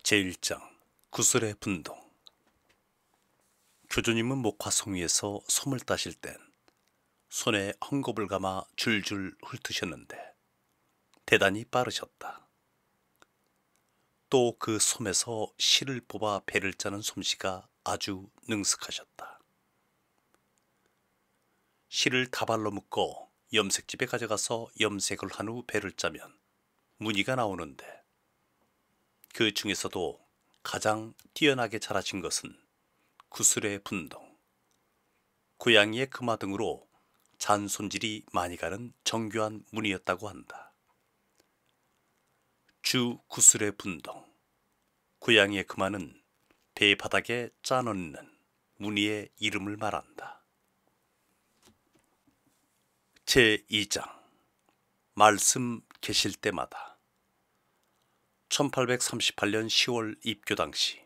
제1장 구슬의 분동. 교주님은 목화송 위에서 솜을 따실 땐 손에 헝겊을 감아 줄줄 훑으셨는데 대단히 빠르셨다. 또 그 솜에서 실을 뽑아 배를 짜는 솜씨가 아주 능숙하셨다. 실을 다발로 묶어 염색집에 가져가서 염색을 한 후 배를 짜면 무늬가 나오는데, 그 중에서도 가장 뛰어나게 잘하신 것은 구슬의 분동, 고양이의 금화 등으로 잔 손질이 많이 가는 정교한 무늬였다고 한다. 주 구슬의 분동, 고양이의 금화는 배 바닥에 짜놓는 무늬의 이름을 말한다. 제2장 말씀 계실 때마다. 1838년 10월 입교 당시,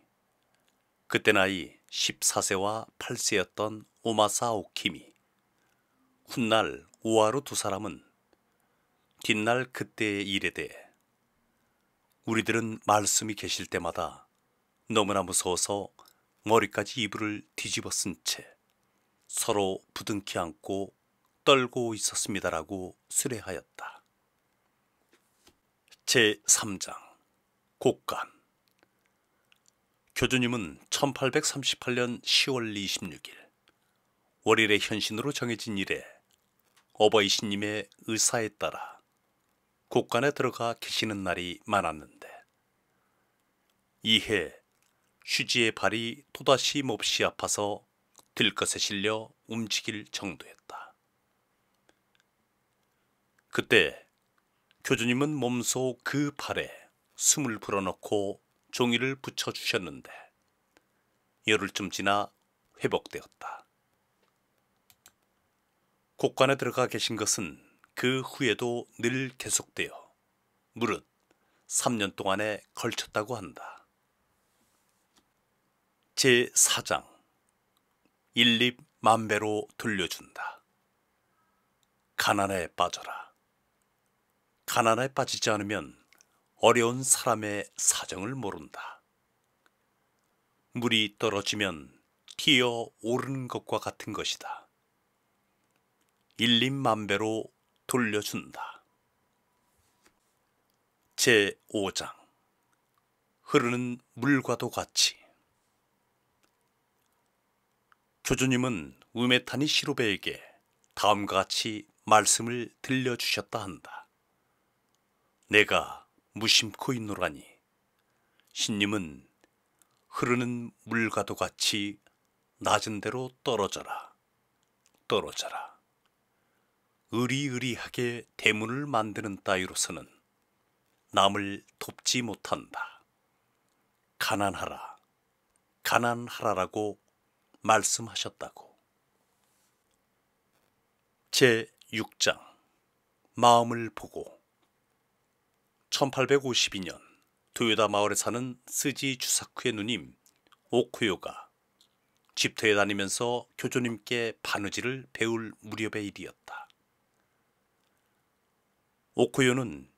그때 나이 14세와 8세였던 오마사 오킴이, 훗날 오하루 두 사람은 뒷날 그때의 일에 대해 우리들은 말씀이 계실 때마다 너무나 무서워서 머리까지 이불을 뒤집어 쓴 채 서로 부둥켜 안고 떨고 있었습니다라고 수레하였다. 제3장 곡간. 교주님은 1838년 10월 26일 월일의 현신으로 정해진 이래 어버이 신님의 의사에 따라 곡간에 들어가 계시는 날이 많았는데, 이해 휴지의 발이 또다시 몹시 아파서 들것에 실려 움직일 정도였다. 그때 교주님은 몸소 그 발에 숨을 불어넣고 종이를 붙여주셨는데 열흘쯤 지나 회복되었다. 곡간에 들어가 계신 것은 그 후에도 늘 계속되어 무릇 3년 동안에 걸쳤다고 한다. 제4장 일립 만배로 돌려준다. 가난에 빠져라. 가난에 빠지지 않으면 어려운 사람의 사정을 모른다. 물이 떨어지면 튀어 오르는 것과 같은 것이다. 일립만배로 돌려준다. 제5장 흐르는 물과도 같이. 교주님은 우메타니 시로베에게 다음과 같이 말씀을 들려주셨다 한다. 내가 무심코 있노라니 신님은 흐르는 물과도 같이 낮은 데로 떨어져라. 떨어져라. 의리의리하게 대문을 만드는 따위로서는 남을 돕지 못한다. 가난하라. 가난하라라고 말씀하셨다고. 제6장 마음을 보고. 1852년 도요다 마을에 사는 스지 주사쿠의 누님 오코요가 집터에 다니면서 교주님께 바느질을 배울 무렵의 일이었다. 오코요는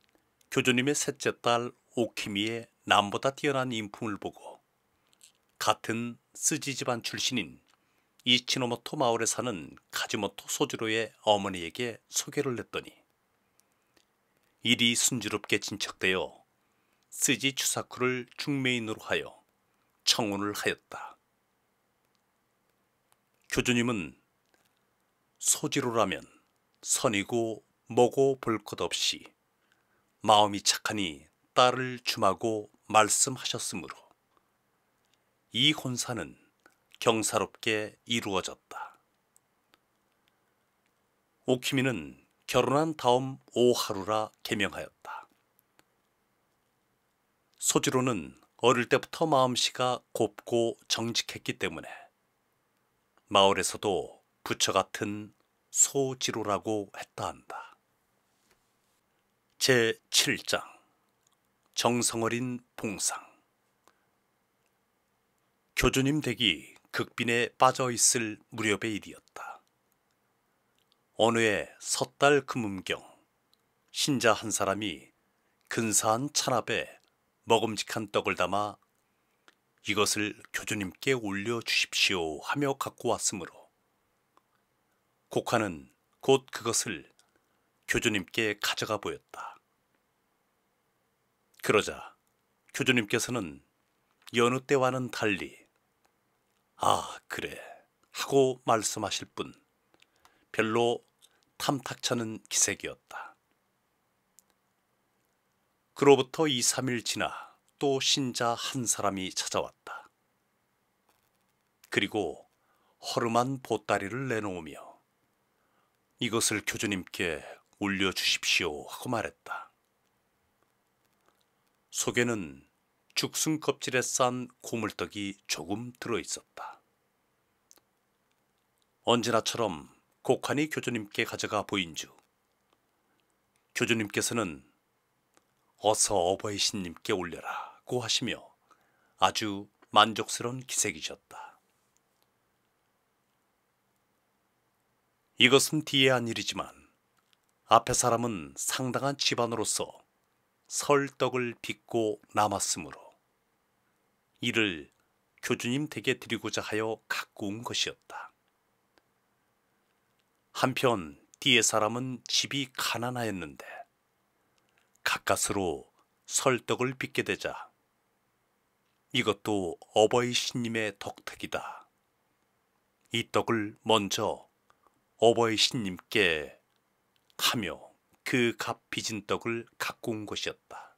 교주님의 셋째 딸 오키미의 남보다 뛰어난 인품을 보고 같은 스지 집안 출신인 이치노모토 마을에 사는 카즈모토 소지로의 어머니에게 소개를 했더니 일이 순조롭게 진척되어 스지 추사쿠를 중매인으로 하여 청혼을 하였다. 교주님은 소지로라면 선이고 뭐고 볼 것 없이 마음이 착하니 딸을 줌하고 말씀하셨으므로 이 혼사는 경사롭게 이루어졌다. 오키미는 결혼한 다음 오하루라 개명하였다. 소지로는 어릴 때부터 마음씨가 곱고 정직했기 때문에 마을에서도 부처 같은 소지로라고 했다 한다. 제7장 정성어린 봉상. 교주님 댁이 극빈에 빠져있을 무렵의 일이었다. 어느 해 섣달 금음경 신자 한 사람이 근사한 찬압에 먹음직한 떡을 담아 이것을 교주님께 올려주십시오 하며 갖고 왔으므로 곡한은 곧 그것을 교주님께 가져가 보였다. 그러자 교주님께서는 여느 때와는 달리 아, 그래 하고 말씀하실 뿐 별로 탐탁찮은 기색이었다. 그로부터 2, 3일 지나 또 신자 한 사람이 찾아왔다. 그리고 허름한 보따리를 내놓으며 이것을 교주님께 올려주십시오 하고 말했다. 속에는 죽순 껍질에 싼 고물떡이 조금 들어있었다. 언제나처럼 곡한이 교주님께 가져가 보인즉 교주님께서는 어서 어버이 신님께 올려라고 하시며 아주 만족스러운 기색이셨다. 이것은 뒤에 한 일이지만 앞에 사람은 상당한 집안으로서 설 떡을 빚고 남았으므로 이를 교주님 댁에 드리고자 하여 갖고 온 것이었다. 한편 뒤에 사람은 집이 가난하였는데 가까스로 설떡을 빚게 되자 이것도 어버이 신님의 덕택이다. 이 떡을 먼저 어버이 신님께 하며 그 값 빚은 떡을 갖고 온 것이었다.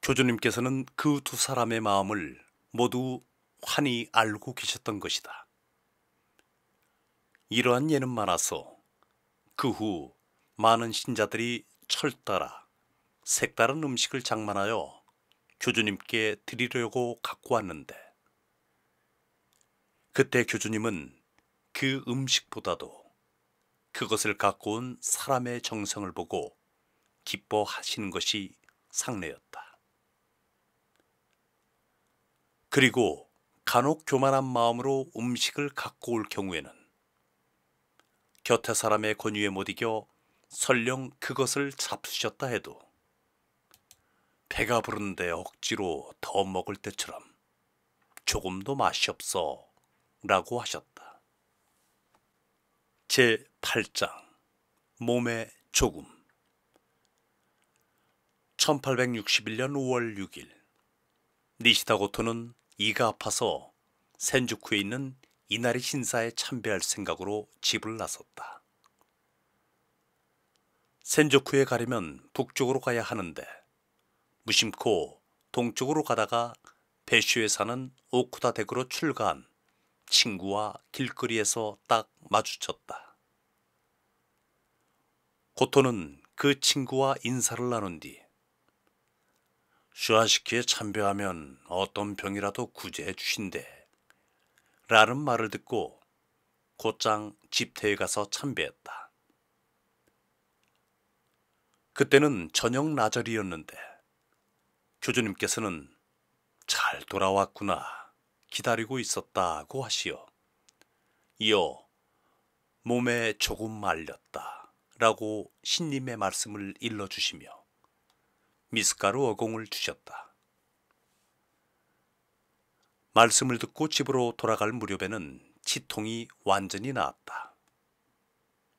교주님께서는 그 두 사람의 마음을 모두 환히 알고 계셨던 것이다. 이러한 예는 많아서 그 후 많은 신자들이 철따라 색다른 음식을 장만하여 교주님께 드리려고 갖고 왔는데 그때 교주님은 그 음식보다도 그것을 갖고 온 사람의 정성을 보고 기뻐하시는 것이 상례였다. 그리고 간혹 교만한 마음으로 음식을 갖고 올 경우에는 곁에 사람의 권유에 못 이겨 설령 그것을 잡수셨다 해도 배가 부른데 억지로 더 먹을 때처럼 조금도 맛이 없어 라고 하셨다. 제8장 몸의 조금 1861년 5월 6일 니시다 고토는 이가 아파서 센주쿠에 있는 이나리 신사에 참배할 생각으로 집을 나섰다. 센주쿠에 가려면 북쪽으로 가야 하는데 무심코 동쪽으로 가다가 배슈에 사는 오쿠다 댁으로 출가한 친구와 길거리에서 딱 마주쳤다. 고토는 그 친구와 인사를 나눈 뒤 슈아시키에 참배하면 어떤 병이라도 구제해 주신대 라는 말을 듣고 곧장 집터에 가서 참배했다. 그때는 저녁 나절이었는데 교주님께서는 잘 돌아왔구나 기다리고 있었다고 하시어 이어 몸에 조금 말렸다 라고 신님의 말씀을 일러주시며 미숫가루 어공을 주셨다. 말씀을 듣고 집으로 돌아갈 무렵에는 치통이 완전히 나았다.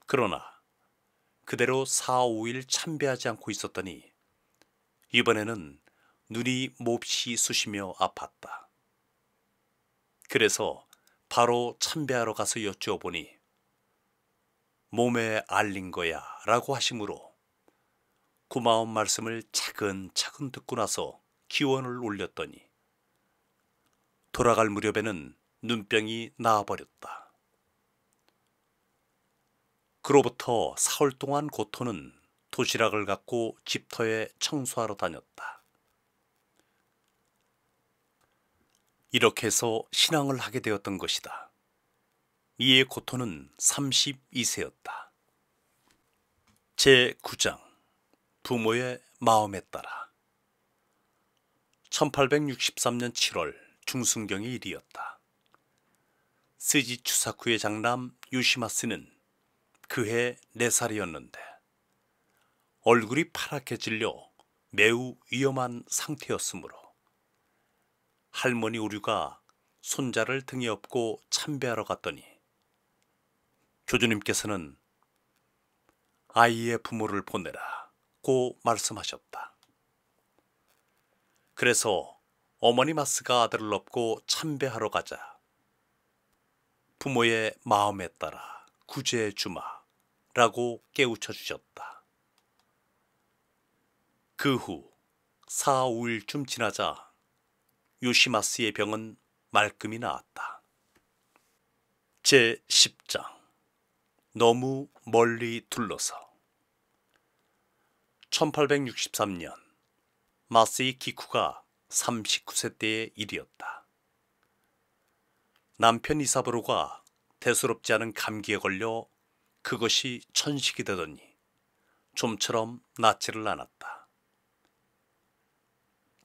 그러나 그대로 4, 5일 참배하지 않고 있었더니 이번에는 눈이 몹시 쑤시며 아팠다. 그래서 바로 참배하러 가서 여쭈어보니 몸에 알린 거야 라고 하시므로 고마운 말씀을 차근차근 듣고 나서 기원을 올렸더니 돌아갈 무렵에는 눈병이 나아버렸다. 그로부터 사흘 동안 고토는 도시락을 갖고 집터에 청소하러 다녔다. 이렇게 해서 신앙을 하게 되었던 것이다. 이에 고토는 32세였다. 제9장 부모의 마음에 따라 1863년 7월 중순경의 일이었다. 스지 추사쿠의 장남 유시마스는 그해 4살이었는데 얼굴이 파랗게 질려 매우 위험한 상태였으므로 할머니 오류가 손자를 등에 업고 참배하러 갔더니 교주님께서는 아이의 부모를 보내라고 말씀하셨다. 그래서 어머니 마스가 아들을 업고 참배하러 가자 부모의 마음에 따라 구제해 주마라고 깨우쳐 주셨다. 그 후 4, 5일쯤 지나자 요시마스의 병은 말끔히 나았다. 제10장 너무 멀리 둘러서 1863년 마세이 기쿠가 39세 때의 일이었다. 남편 이사부로가 대수롭지 않은 감기에 걸려 그것이 천식이 되더니 좀처럼 낫지를 않았다.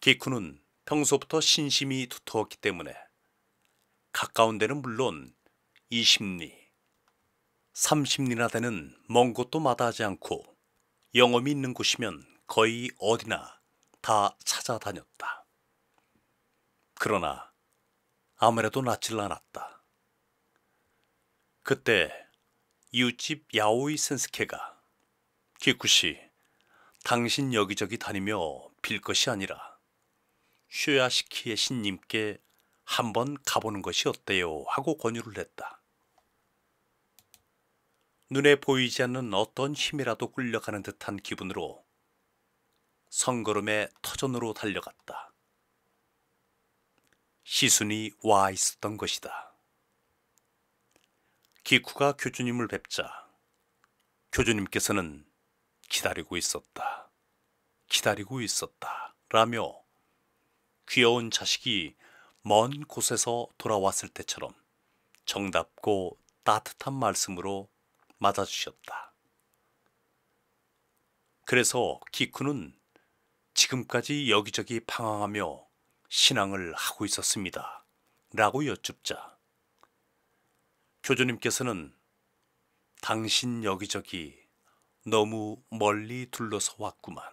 기쿠는 평소부터 신심이 두터웠기 때문에 가까운 데는 물론 20리, 30리나 되는 먼 곳도 마다하지 않고 영험이 있는 곳이면 거의 어디나 다 찾아다녔다. 그러나 아무래도 낫질 않았다. 그때 이웃집 야오이 센스케가 기쿠씨, 당신 여기저기 다니며 빌 것이 아니라 슈야시키의 신님께 한번 가보는 것이 어때요? 하고 권유를 했다. 눈에 보이지 않는 어떤 힘이라도 끌려가는 듯한 기분으로 성걸음의 터전으로 달려갔다. 시순이 와 있었던 것이다. 기쿠가 교주님을 뵙자 교주님께서는 기다리고 있었다 라며 귀여운 자식이 먼 곳에서 돌아왔을 때처럼 정답고 따뜻한 말씀으로 맞아주셨다. 그래서 기쿠는 지금까지 여기저기 방황하며 신앙을 하고 있었습니다 라고 여쭙자 교주님께서는 당신 여기저기 너무 멀리 둘러서 왔구만.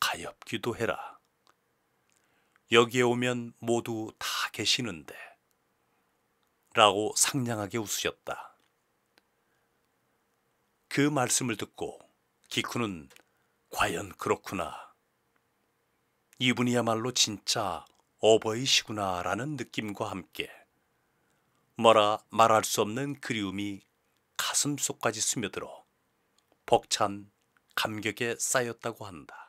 가엾기도 해라. 여기에 오면 모두 다 계시는데 라고 상냥하게 웃으셨다. 그 말씀을 듣고 기쿠는 과연 그렇구나. 이분이야말로 진짜 어버이시구나 라는 느낌과 함께 뭐라 말할 수 없는 그리움이 가슴속까지 스며들어 벅찬 감격에 쌓였다고 한다.